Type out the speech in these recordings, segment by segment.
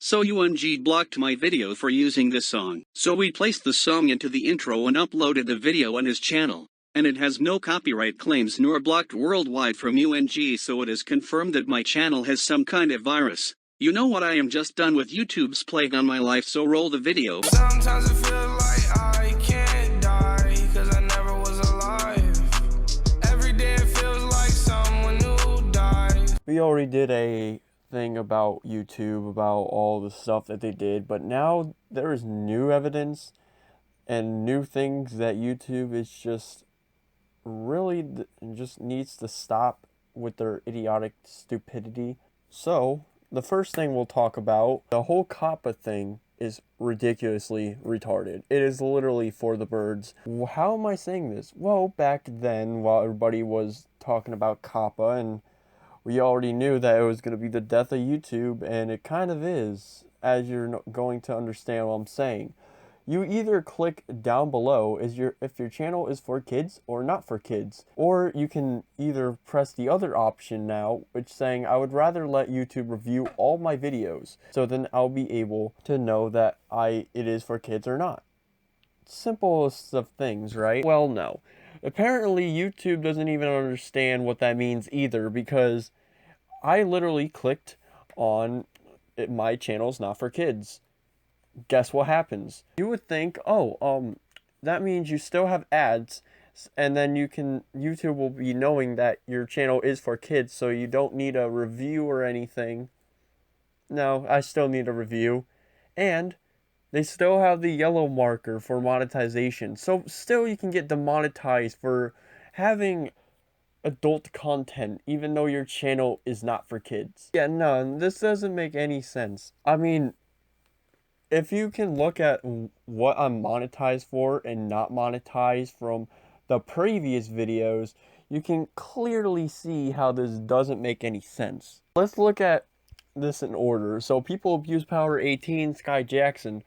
So UNG blocked my video for using this song. So we placed the song into the intro and uploaded the video on his channel. And it has no copyright claims nor blocked worldwide from UNG, so it is confirmed that my channel has some kind of virus. You know what, I am just done with YouTube's plague on my life, so roll the video. Sometimes it feels like I can't die, cause I never was alive. Every day it feels like someone new dies. We already did a thing about YouTube, about all the stuff that they did, but now there is new evidence and new things that YouTube is just really just needs to stop with their idiotic stupidity. So the first thing we'll talk about, the whole COPPA thing is ridiculously retarded. It is literally for the birds. How am I saying this? Well, back then, while everybody was talking about COPPA, and we already knew that it was going to be the death of YouTube, and it kind of is, as you're going to understand what I'm saying. You either click down below if your channel is for kids or not for kids. Or you can either press the other option now, which saying I would rather let YouTube review all my videos. So then I'll be able to know that it is for kids or not. Simplest of things, right? Well, no. Apparently YouTube doesn't even understand what that means either, because I literally clicked on my channel's not for kids. Guess what happens? You would think, oh, that means you still have ads, and then YouTube will be knowing that your channel is for kids, so you don't need a review or anything. No, I still need a review. And they still have the yellow marker for monetization, so still you can get demonetized for having adult content, even though your channel is not for kids. Yeah, no, this doesn't make any sense. I mean, if you can look at what I'm monetized for and not monetized from the previous videos, you can clearly see how this doesn't make any sense. Let's look at this in order. So People Abuse Power 18, Sky Jackson,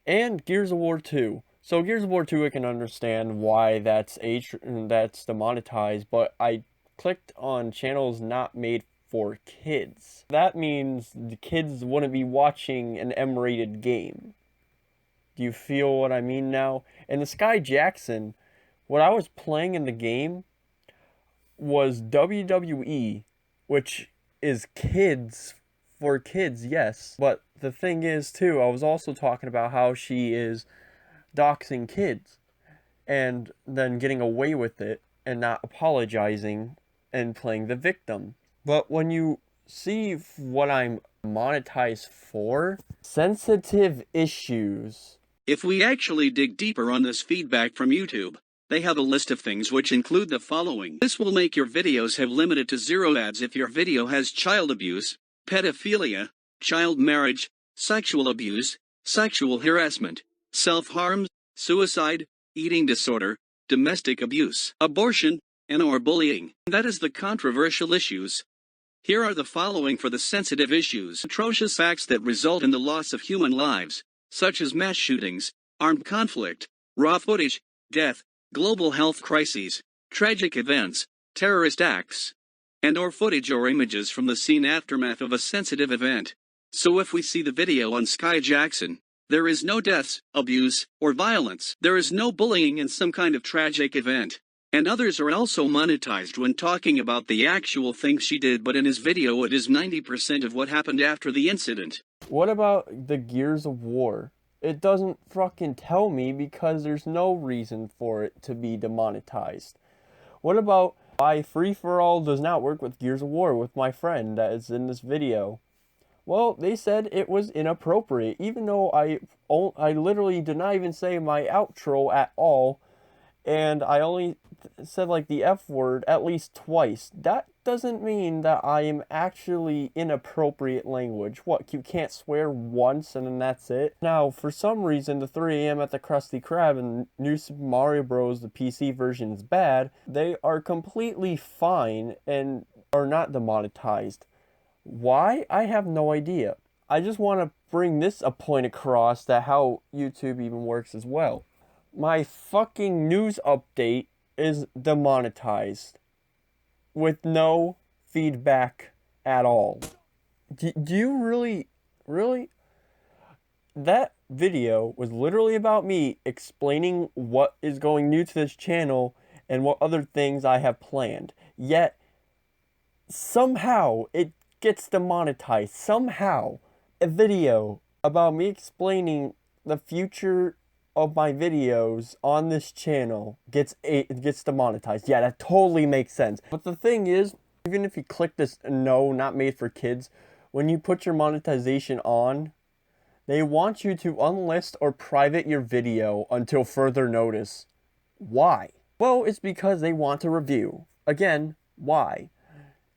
and Gears of War 2. So Gears of War 2, I can understand why that's demonetized, but I clicked on channels not made for kids. That means the kids wouldn't be watching an M-rated game. Do you feel what I mean now? And the Sky Jackson, what I was playing in the game was WWE, which is kids, for kids, yes. But the thing is, too, I was also talking about how she is doxing kids and then getting away with it and not apologizing and playing the victim. But when you see what I'm monetized for, sensitive issues. If we actually dig deeper on this feedback from YouTube, they have a list of things which include the following. This will make your videos have limited to 0 ads if your video has child abuse, pedophilia, child marriage, sexual abuse, sexual harassment, self-harm, suicide, eating disorder, domestic abuse, abortion, and/or bullying. That is the controversial issues. Here are the following for the sensitive issues. Atrocious acts that result in the loss of human lives, such as mass shootings, armed conflict, raw footage, death, global health crises, tragic events, terrorist acts, and/or footage or images from the scene aftermath of a sensitive event. So if we see the video on Sky Jackson, there is no deaths, abuse, or violence. There is no bullying in some kind of tragic event. And others are also monetized when talking about the actual thing she did, but in his video it is 90% of what happened after the incident. What about the Gears of War? It doesn't fucking tell me because there's no reason for it to be demonetized. What about why free-for-all does not work with Gears of War with my friend that is in this video? Well, they said it was inappropriate, even though I literally did not even say my outro at all, and I only said like the F word at least twice. That doesn't mean that I am actually inappropriate language. What, you can't swear once and then that's it? Now, for some reason, the 3 AM at the Krusty Krab and New Super Mario Bros. The PC version is bad. They are completely fine and are not demonetized. Why? I have no idea. I just want to bring this a point across that how YouTube even works as well. My fucking news update is demonetized with no feedback at all. Do you really that video was literally about me explaining what is going new to this channel and what other things I have planned. Yet, somehow, it gets demonetized. Somehow, a video about me explaining the future of my videos on this channel gets demonetized. Yeah, that totally makes sense. But the thing is, even if you click this no, not made for kids, when you put your monetization on, they want you to unlist or private your video until further notice. Why? Well, it's because they want to review. Again, why?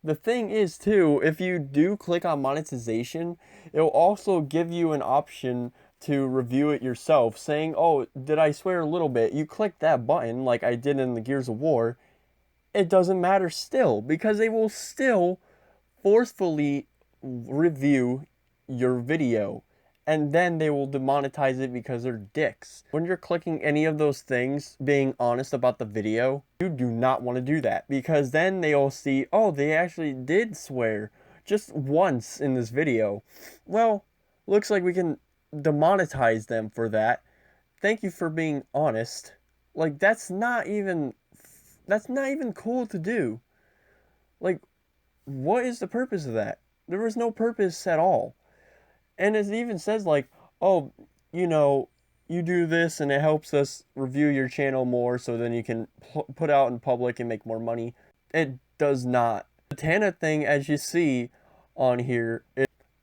The thing is too, if you do click on monetization, it'll also give you an option to review it yourself, saying, oh, did I swear a little bit? You click that button like I did in the Gears of War, it doesn't matter still, because they will still forcefully review your video, and then they will demonetize it because they're dicks. When you're clicking any of those things, being honest about the video, you do not want to do that, because then they'll see, oh, they actually did swear just once in this video. Well, looks like we can demonetize them for that. Thank you for being honest. Like, that's not even cool to do. Like, what is the purpose of that? There was no purpose at all. And it even says like, oh, you know, you do this and it helps us review your channel more, so then you can put out in public and make more money. It does not. The Tana thing, as you see on here,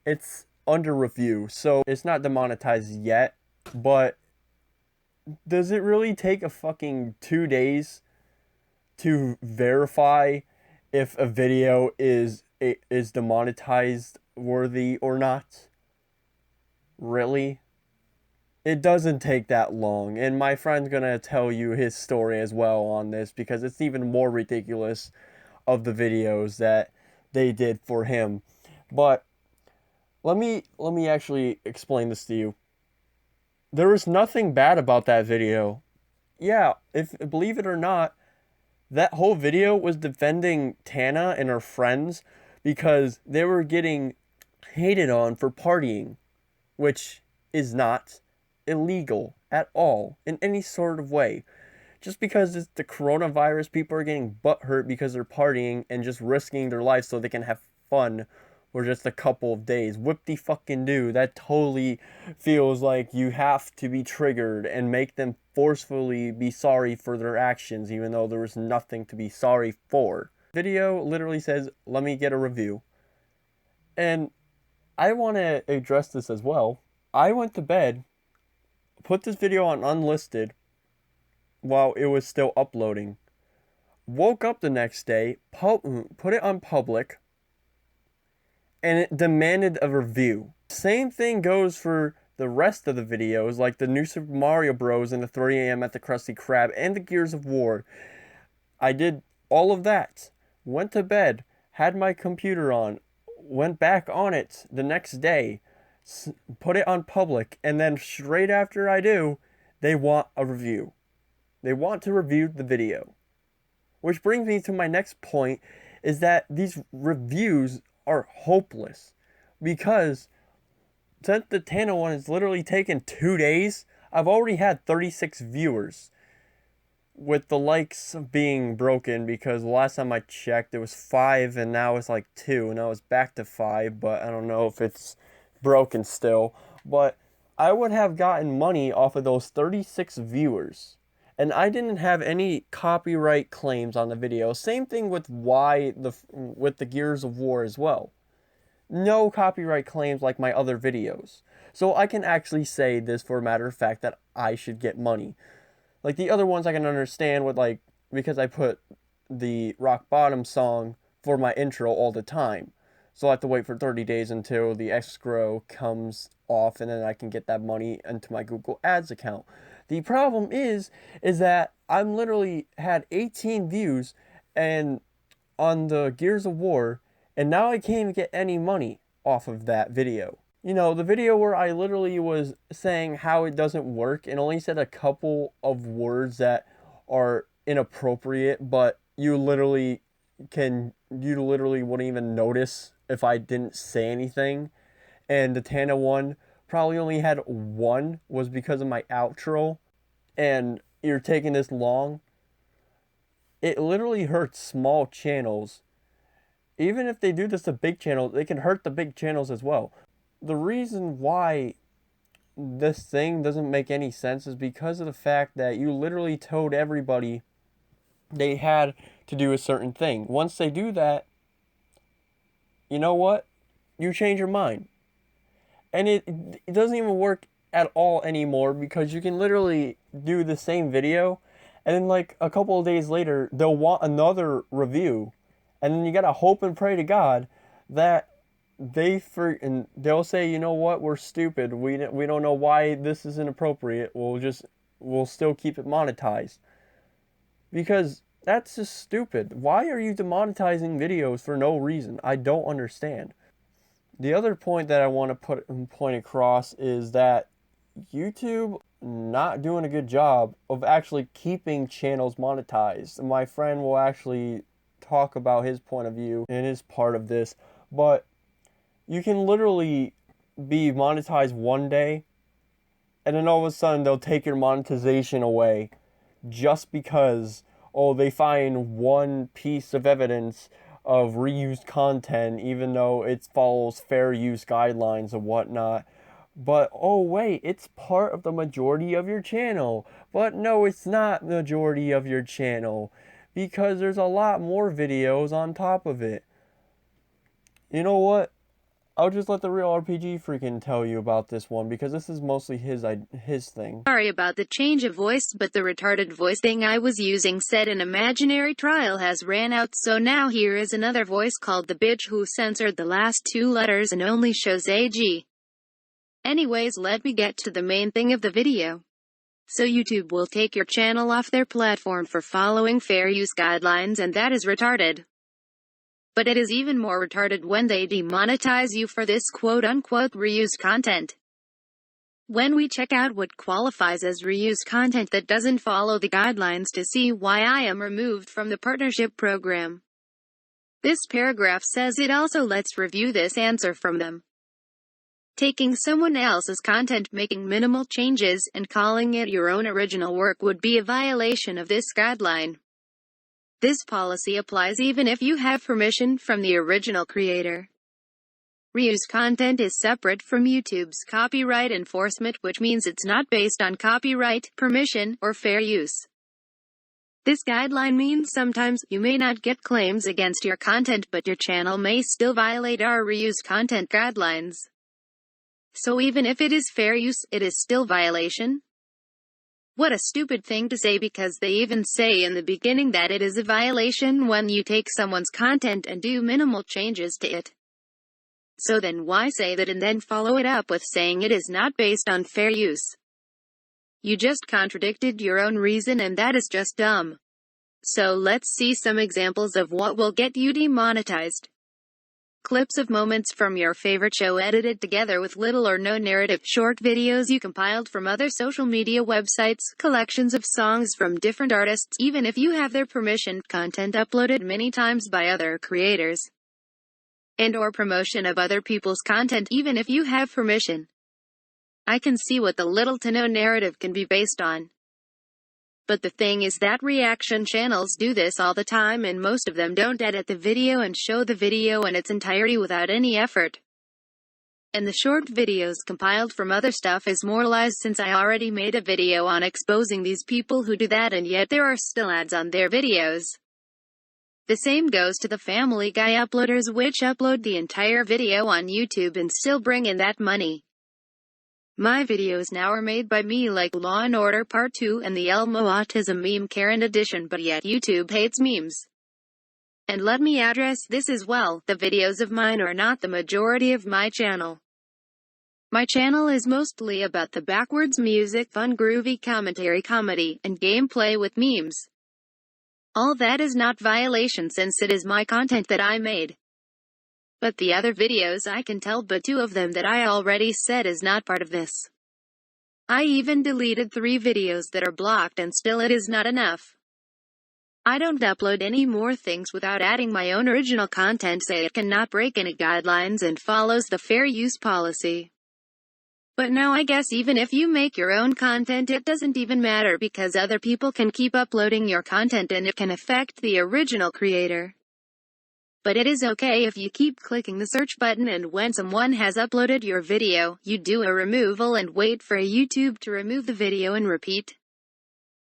it's under review, so it's not demonetized yet. But does it really take a fucking 2 days to verify if a video is demonetized worthy or not? Really? It doesn't take that long, and my friend's gonna tell you his story as well on this, because it's even more ridiculous of the videos that they did for him. But let me actually explain this to you. There was nothing bad about that video. Yeah, if believe it or not, that whole video was defending Tana and her friends because they were getting hated on for partying, which is not illegal at all in any sort of way. Just because it's the coronavirus, people are getting butthurt because they're partying and just risking their lives so they can have fun for just a couple of days. Whoop-de-fucking-do. That totally feels like you have to be triggered and make them forcefully be sorry for their actions, even though there was nothing to be sorry for. Video literally says, let me get a review. And I want to address this as well. I went to bed, put this video on unlisted while it was still uploading. Woke up the next day, put it on public, and it demanded a review. Same thing goes for the rest of the videos, like the new Super Mario Bros. And the 3 a.m. at the Krusty Krab and the Gears of War. I did all of that. Went to bed, had my computer on, went back on it the next day, put it on public, and then straight after I do, they want a review. They want to review the video. Which brings me to my next point, is that these reviews are hopeless, because since the Tana one has literally taken 2 days, I've already had 36 viewers, with the likes being broken, because the last time I checked it was 5 and now it's like 2, and now it's back to 5, but I don't know if it's broken still. But I would have gotten money off of those 36 viewers, and I didn't have any copyright claims on the video. Same thing with with the Gears of War as well. No copyright claims like my other videos. So I can actually say this for a matter of fact that I should get money. Like the other ones I can understand with, like, because I put the Rock Bottom song for my intro all the time. So I have to wait for 30 days until the escrow comes off, and then I can get that money into my Google Ads account. The problem is that I'm literally had 18 views and on the Gears of War, and now I can't even get any money off of that video. You know, the video where I literally was saying how it doesn't work and only said a couple of words that are inappropriate, but you literally wouldn't even notice if I didn't say anything. And the Tana one probably only had one was because of my outro, and you're taking this long, it literally hurts small channels. Even if they do this to big channels, they can hurt the big channels as well. The reason why this thing doesn't make any sense is because of the fact that you literally told everybody they had to do a certain thing. Once they do that, you know what? You change your mind. And it doesn't even work at all anymore, because you can literally do the same video and then like a couple of days later they'll want another review, and then you gotta hope and pray to God that and they'll say, you know what, we're stupid, we don't know why this is inappropriate, we'll still keep it monetized. Because that's just stupid. Why are you demonetizing videos for no reason? I don't understand. The other point that I want to point across is that YouTube not doing a good job of actually keeping channels monetized. My friend will actually talk about his point of view in his part of this, but you can literally be monetized one day and then all of a sudden they'll take your monetization away just because, oh, they find one piece of evidence of reused content, even though it follows fair use guidelines and whatnot. But, oh wait, it's part of the majority of your channel. But no, it's not the majority of your channel, because there's a lot more videos on top of it. You know what? I'll just let the real RPG freaking tell you about this one, because this is mostly his thing. Sorry about the change of voice, but the retarded voice thing I was using said an imaginary trial has ran out, so now here is another voice called the bitch who censored the last 2 letters and only shows AG. Anyways, let me get to the main thing of the video. So YouTube will take your channel off their platform for following fair use guidelines, and that is retarded. But it is even more retarded when they demonetize you for this quote-unquote reused content. When we check out what qualifies as reused content that doesn't follow the guidelines to see why I am removed from the partnership program. This paragraph says it also lets review this answer from them. Taking someone else's content, making minimal changes, and calling it your own original work would be a violation of this guideline. This policy applies even if you have permission from the original creator. Reused content is separate from YouTube's copyright enforcement, which means it's not based on copyright, permission, or fair use. This guideline means sometimes you may not get claims against your content, but your channel may still violate our reused content guidelines. So even if it is fair use, it is still violation. What a stupid thing to say, because they even say in the beginning that it is a violation when you take someone's content and do minimal changes to it. So then why say that and then follow it up with saying it is not based on fair use? You just contradicted your own reason, and that is just dumb. So let's see some examples of what will get you demonetized. Clips of moments from your favorite show edited together with little or no narrative, short videos you compiled from other social media websites, collections of songs from different artists, even if you have their permission, content uploaded many times by other creators, and or promotion of other people's content even if you have permission. I can see what the little to no narrative can be based on. But the thing is that reaction channels do this all the time, and most of them don't edit the video and show the video in its entirety without any effort. And the short videos compiled from other stuff is more lies, since I already made a video on exposing these people who do that, and yet there are still ads on their videos. The same goes to the Family Guy uploaders, which upload the entire video on YouTube and still bring in that money. My videos now are made by me, like Law and Order Part 2 and the Elmo Autism Meme Karen Edition, but yet YouTube hates memes. And let me address this as well, the videos of mine are not the majority of my channel. My channel is mostly about the backwards music, fun groovy commentary, comedy, and gameplay with memes. All that is not violation, since it is my content that I made. But the other videos, I can tell but 2 of them that I already said is not part of this. I even deleted 3 videos that are blocked, and still it is not enough. I don't upload any more things without adding my own original content, say it cannot break any guidelines and follows the fair use policy. But now I guess even if you make your own content it doesn't even matter because other people can keep uploading your content and it can affect the original creator. But it is okay if you keep clicking the search button and when someone has uploaded your video, you do a removal and wait for YouTube to remove the video and repeat.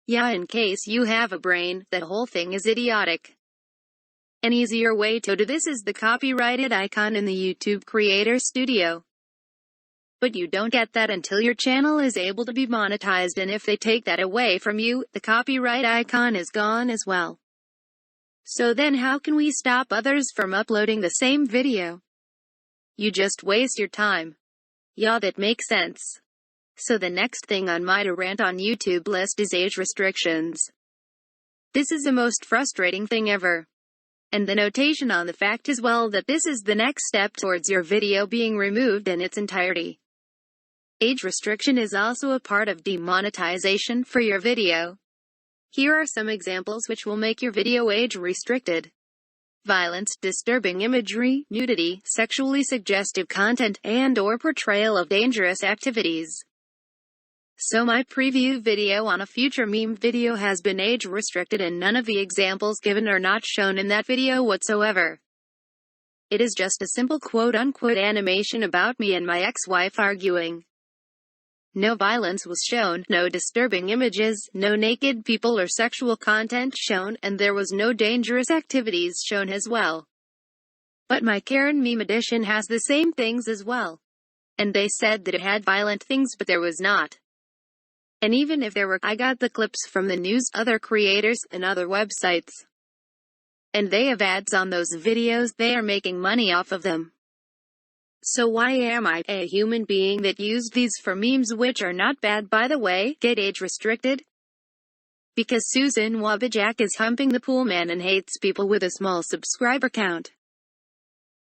Yeah, in case you have a brain, that whole thing is idiotic. An easier way to do this is the copyrighted icon in the YouTube Creator Studio. But you don't get that until your channel is able to be monetized, and if they take that away from you, the copyright icon is gone as well. So then how can we stop others from uploading the same video? You just waste your time. Yeah, that makes sense. So the next thing on my to rant on YouTube list is age restrictions. This is the most frustrating thing ever. And the notation on the fact as well that this is the next step towards your video being removed in its entirety. Age restriction is also a part of demonetization for your video. Here are some examples which will make your video age restricted. Violence, disturbing imagery, nudity, sexually suggestive content, and/or portrayal of dangerous activities. So my preview video on a future meme video has been age restricted and none of the examples given are not shown in that video whatsoever. It is just a simple quote-unquote animation about me and my ex-wife arguing. No violence was shown, no disturbing images, no naked people or sexual content shown, and there was no dangerous activities shown as well. But my Karen meme edition has the same things as well. And they said that it had violent things but there was not. And even if there were, I got the clips from the news, other creators, and other websites. And they have ads on those videos, they are making money off of them. So why am I, a human being that used these for memes which are not bad by the way, get age restricted? Because Susan Wabajak is humping the pool man and hates people with a small subscriber count.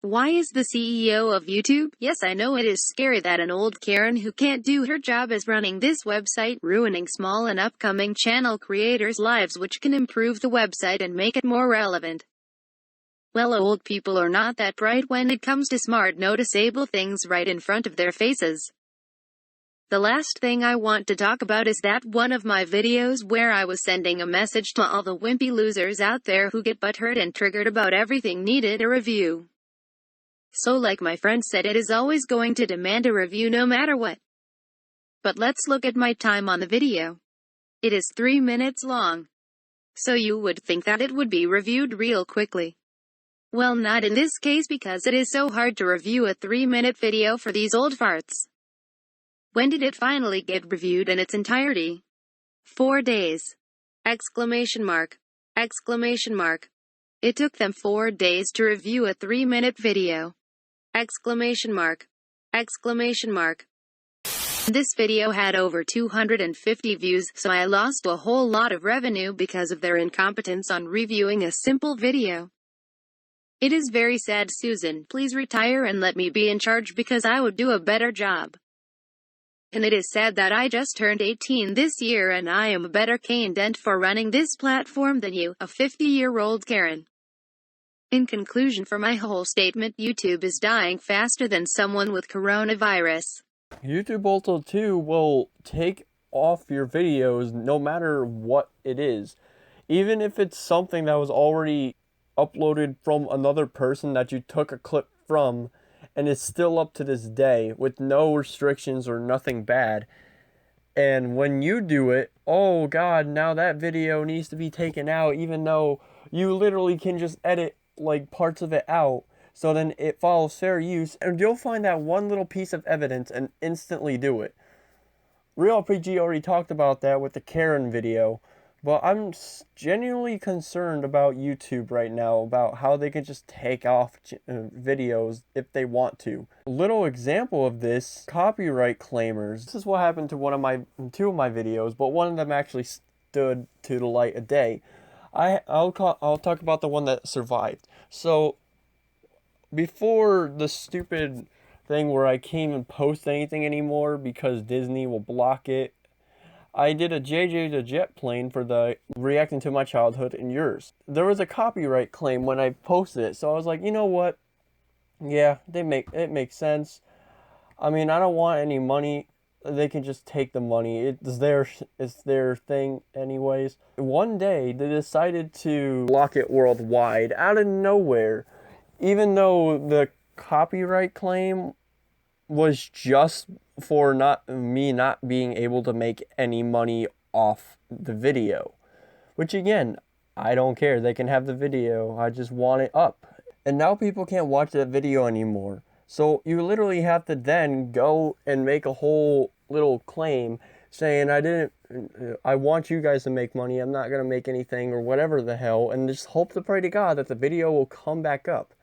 Why is the CEO of YouTube? Yes, I know it is scary that an old Karen who can't do her job is running this website, ruining small and upcoming channel creators' lives which can improve the website and make it more relevant. Well, old people are not that bright when it comes to smart noticeable things right in front of their faces. The last thing I want to talk about is that one of my videos where I was sending a message to all the wimpy losers out there who get butthurt and triggered about everything needed a review. So like my friend said, it is always going to demand a review no matter what. But let's look at my time on the video. It is 3 minutes long. So you would think that it would be reviewed real quickly. Well, not in this case because it is so hard to review a 3-minute video for these old farts. When did it finally get reviewed in its entirety? 4 days! Exclamation mark. Exclamation mark. It took them 4 days to review a 3-minute video. Exclamation mark. Exclamation mark. This video had over 250 views, so I lost a whole lot of revenue because of their incompetence on reviewing a simple video. It is very sad, Susan. Please retire and let me be in charge because I would do a better job. And it is sad that I just turned 18 this year and I am a better candidate for running this platform than you, a 50-year-old Karen. In conclusion for my whole statement, YouTube is dying faster than someone with coronavirus. YouTube also too will take off your videos no matter what it is. Even if it's something that was already uploaded from another person that you took a clip from and it's still up to this day with no restrictions or nothing bad. And when you do it, oh god, now that video needs to be taken out even though you literally can just edit like parts of it out. So then it follows fair use and you'll find that one little piece of evidence and instantly do it. TheREALRPG already talked about that with the Karen video. But I'm genuinely concerned about YouTube right now, about how they can just take off videos if they want to. A little example of this, copyright claimers. This is what happened to two of my videos, but one of them actually stood to the light of day. I'll talk about the one that survived. So, before the stupid thing where I can't even post anything anymore because Disney will block it, I did a JJ the Jet plane for the reacting to my childhood and yours. There was a copyright claim when I posted it, so I was like, you know what? Yeah, it makes sense. I mean, I don't want any money they can just take the money. It's their thing anyways. One day they decided to block it worldwide out of nowhere, even though the copyright claim was just for not being able to make any money off the video. Which again, I don't care. They can have the video. I just want it up. And now people can't watch that video anymore. So you literally have to then go and make a whole little claim saying I want you guys to make money. I'm not going to make anything or whatever the hell. And just hope to pray to God that the video will come back up.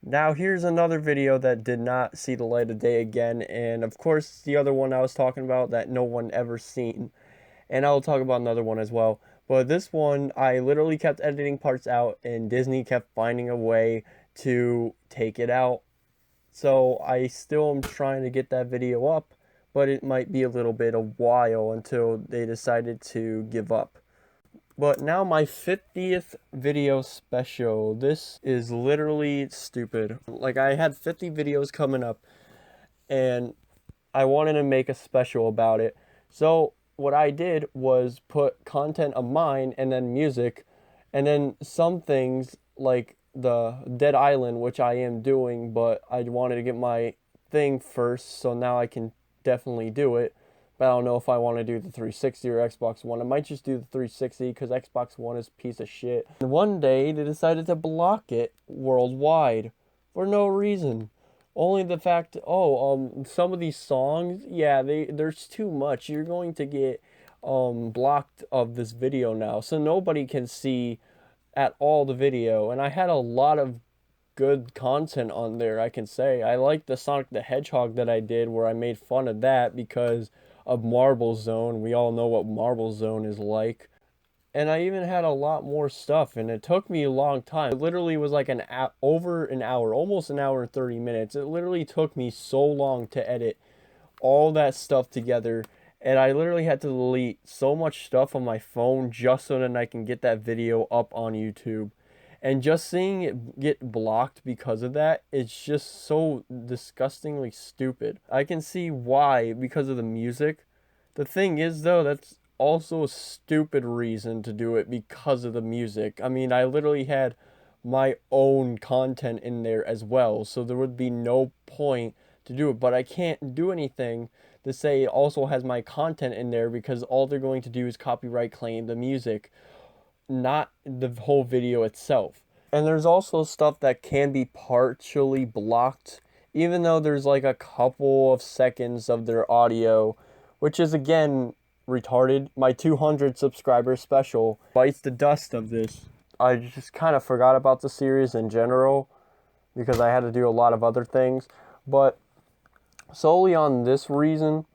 Now here's another video that did not see the light of day again. And of course the other one I was talking about that no one ever seen. And I'll talk about another one as well. But this one, I literally kept editing parts out and Disney kept finding a way to take it out. So I still am trying to get that video up, but it might be a little bit a while until they decided to give up. But now my 50th video special. This is literally stupid. Like, I had 50 videos coming up and I wanted to make a special about it. So what I did was put content of mine and then music and then some things like the Dead Island, which I am doing, but I wanted to get my thing first, so now I can definitely do it. But I don't know if I want to do the 360 or Xbox One. I might just do the 360 because Xbox One is a piece of shit. And one day they decided to block it worldwide for no reason. Only the fact, some of these songs, yeah, there's too much. You're going to get blocked of this video now, so nobody can see at all the video. And I had a lot of good content on there, I can say. I like the Sonic the Hedgehog that I did where I made fun of that because of Marble Zone. We all know what Marble Zone is like. And I even had a lot more stuff, and it took me a long time. It literally was like over an hour, almost an hour and 30 minutes. It literally took me so long to edit all that stuff together. And I literally had to delete so much stuff on my phone just so that I can get that video up on YouTube. And just seeing it get blocked because of that, it's just so disgustingly stupid. I can see why, because of the music. The thing is, though, that's also a stupid reason to do it because of the music. I mean, I literally had my own content in there as well, so there would be no point to do it. But I can't do anything to say it also has my content in there because all they're going to do is copyright claim the music, not the whole video itself. And there's also stuff that can be partially blocked, even though there's like a couple of seconds of their audio, which is again retarded. My 200 subscriber special bites the dust of this. I just kind of forgot about the series in general because I had to do a lot of other things, but solely on this reason,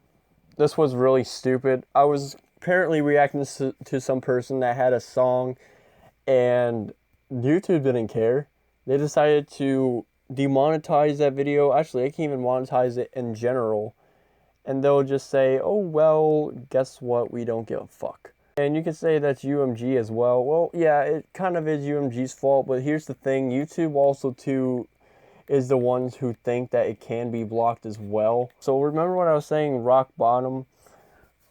this was really stupid. I was apparently reacting to some person that had a song and YouTube didn't care. They decided to demonetize that video. Actually, they can't even monetize it in general. And they'll just say, oh, well, guess what? We don't give a fuck. And you can say that's UMG as well. Well, yeah, it kind of is UMG's fault. But here's the thing. YouTube also, too, is the ones who think that it can be blocked as well. So remember when I was saying rock bottom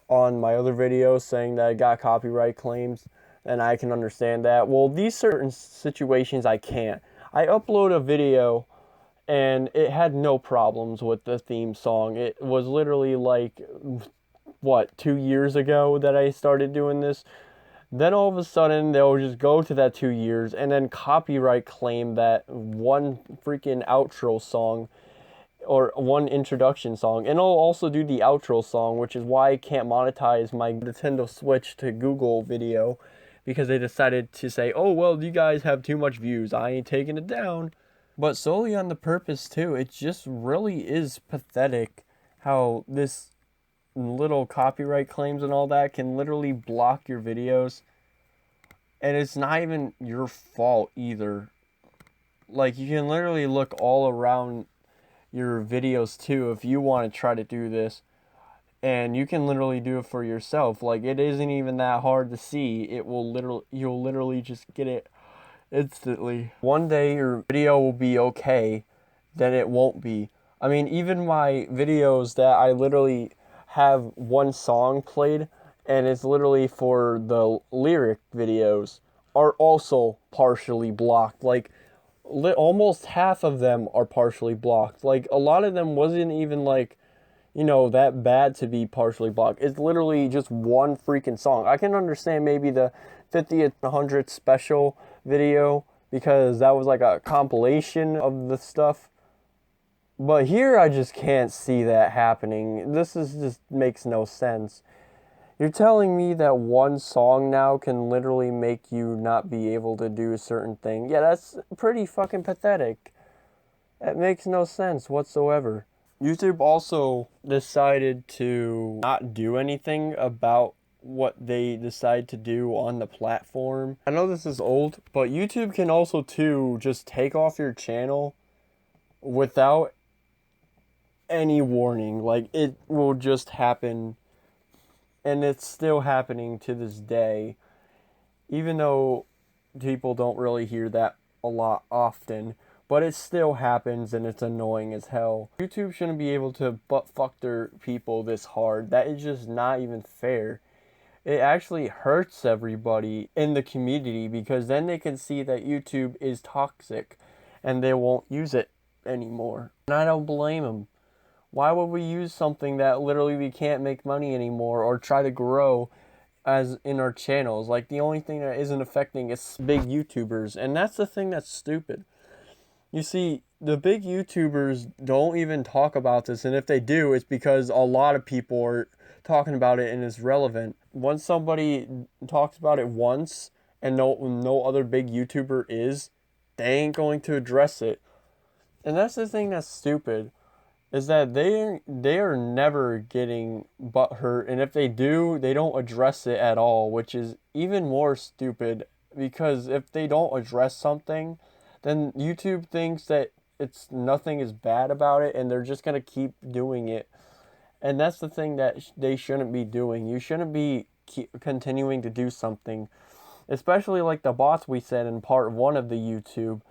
on my other video, saying that I got copyright claims? And I can understand that. Well, these certain situations I can't. I upload a video and it had no problems with the theme song. It was literally like, 2 years ago that I started doing this. Then all of a sudden they'll just go to that 2 years and then copyright claim that one freaking outro song or one introduction song. And I'll also do the outro song, which is why I can't monetize my Nintendo Switch to Google video, because they decided to say, oh, well, you guys have too much views. I ain't taking it down. But solely on the purpose, too. It just really is pathetic how this little copyright claims and all that can literally block your videos. And it's not even your fault either. Like, you can literally look all around your videos, too, if you want to try to do this. And you can literally do it for yourself. Like, it isn't even that hard to see. You'll literally just get it instantly. One day your video will be okay, then it won't be. I mean, even my videos that I literally have one song played, and it's literally for the lyric videos, are also partially blocked. Like, almost half of them are partially blocked. Like, a lot of them wasn't even, like, you know, that bad to be partially blocked. It's literally just one freaking song. I can understand maybe the 50th, 100th special video, because that was like a compilation of the stuff. But here I just can't see that happening. This is just makes no sense. You're telling me that one song now can literally make you not be able to do a certain thing? Yeah, that's pretty fucking pathetic. That makes no sense whatsoever. YouTube also decided to not do anything about what they decide to do on the platform. I know this is old, but YouTube can also too just take off your channel without any warning. Like, it will just happen, and it's still happening to this day, even though people don't really hear that a lot often. But it still happens, and it's annoying as hell. YouTube shouldn't be able to butt fuck their people this hard. That is just not even fair. It actually hurts everybody in the community, because then they can see that YouTube is toxic and they won't use it anymore. And I don't blame them. Why would we use something that literally we can't make money anymore or try to grow as in our channels? Like, the only thing that isn't affecting is big YouTubers, and that's the thing that's stupid. You see, the big YouTubers don't even talk about this, and if they do, it's because a lot of people are talking about it and it's relevant. Once somebody talks about it once and no other big YouTuber is, they ain't going to address it. And that's the thing that's stupid, is that they are never getting butthurt, and if they do, they don't address it at all, which is even more stupid, because if they don't address something, then YouTube thinks that nothing is bad about it, and they're just gonna keep doing it. And that's the thing that they shouldn't be doing. You shouldn't be continuing to do something, especially like the bots we said in part 1 of the YouTube.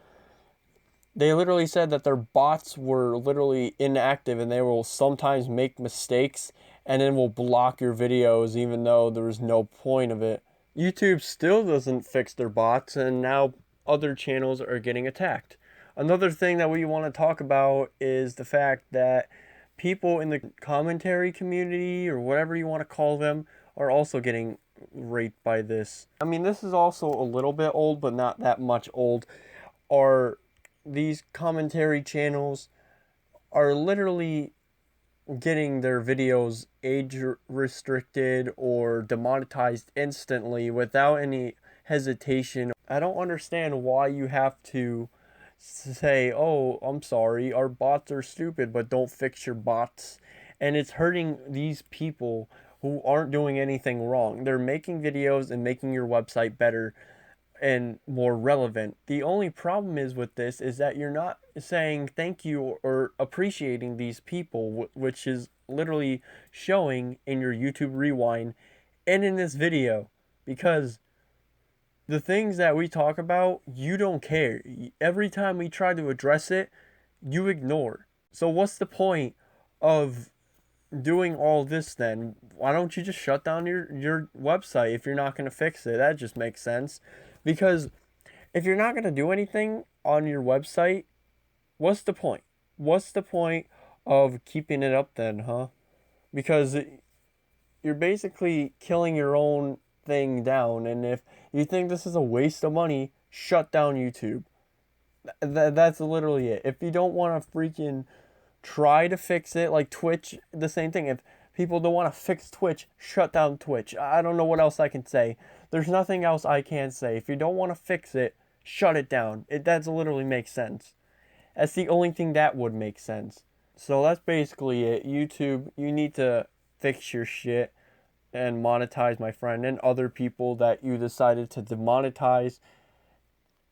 They literally said that their bots were literally inactive, and they will sometimes make mistakes and then will block your videos even though there was no point of it. YouTube still doesn't fix their bots, and now other channels are getting attacked. Another thing that we want to talk about is the fact that people in the commentary community, or whatever you want to call them, are also getting raped by this. I mean, this is also a little bit old, but not that much old. These commentary channels are literally getting their videos age restricted or demonetized instantly without any hesitation. I don't understand why you have to say, oh, I'm sorry, our bots are stupid, but don't fix your bots. And it's hurting these people who aren't doing anything wrong. They're making videos and making your website better and more relevant. The only problem is with this is that you're not saying thank you or appreciating these people, which is literally showing in your YouTube rewind and in this video, because the things that we talk about, you don't care. Every time we try to address it, you ignore. So what's the point of doing all this then? Why don't you just shut down your website if you're not going to fix it? That just makes sense. Because if you're not going to do anything on your website, what's the point? What's the point of keeping it up then, huh? Because you're basically killing your own thing down. And if you think this is a waste of money, shut down YouTube. That's literally it. If you don't want to freaking try to fix it, like Twitch, the same thing. If people don't want to fix Twitch, shut down Twitch. I don't know what else I can say. There's nothing else I can say. If you don't want to fix it, shut it down. That literally makes sense. That's the only thing that would make sense. So that's basically it. YouTube, you need to fix your shit and monetize, my friend, and other people that you decided to demonetize,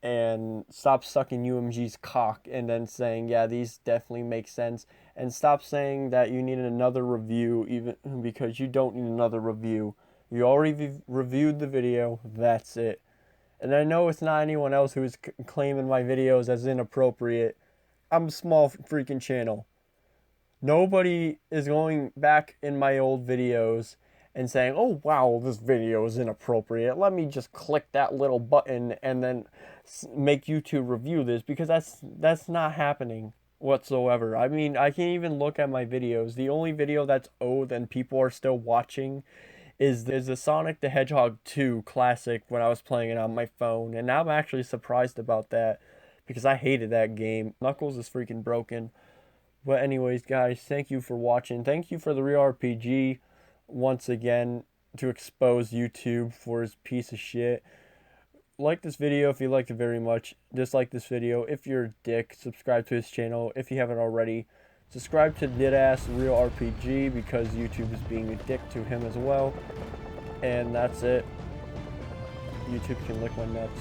and stop sucking UMG's cock and then saying, yeah, these definitely make sense, and stop saying that you need another review, even because you don't need another review. You already reviewed the video, that's it. And I know it's not anyone else who is claiming my videos as inappropriate. I'm a small freaking channel. Nobody is going back in my old videos and saying, oh wow, this video is inappropriate. Let me just click that little button and then make YouTube review this, because that's not happening whatsoever. I mean, I can't even look at my videos. The only video that's old and people are still watching is the Sonic the Hedgehog 2 classic when I was playing it on my phone, and I'm actually surprised about that because I hated that game. Knuckles is freaking broken. But anyways, guys, thank you for watching. Thank you for the Real RPG once again to expose YouTube for his piece of shit. Like this video if you liked it very much. Dislike this video if you're a dick. Subscribe to his channel if you haven't already. Subscribe to TheRealRPG because YouTube is being a dick to him as well. And that's it. YouTube can lick my nuts.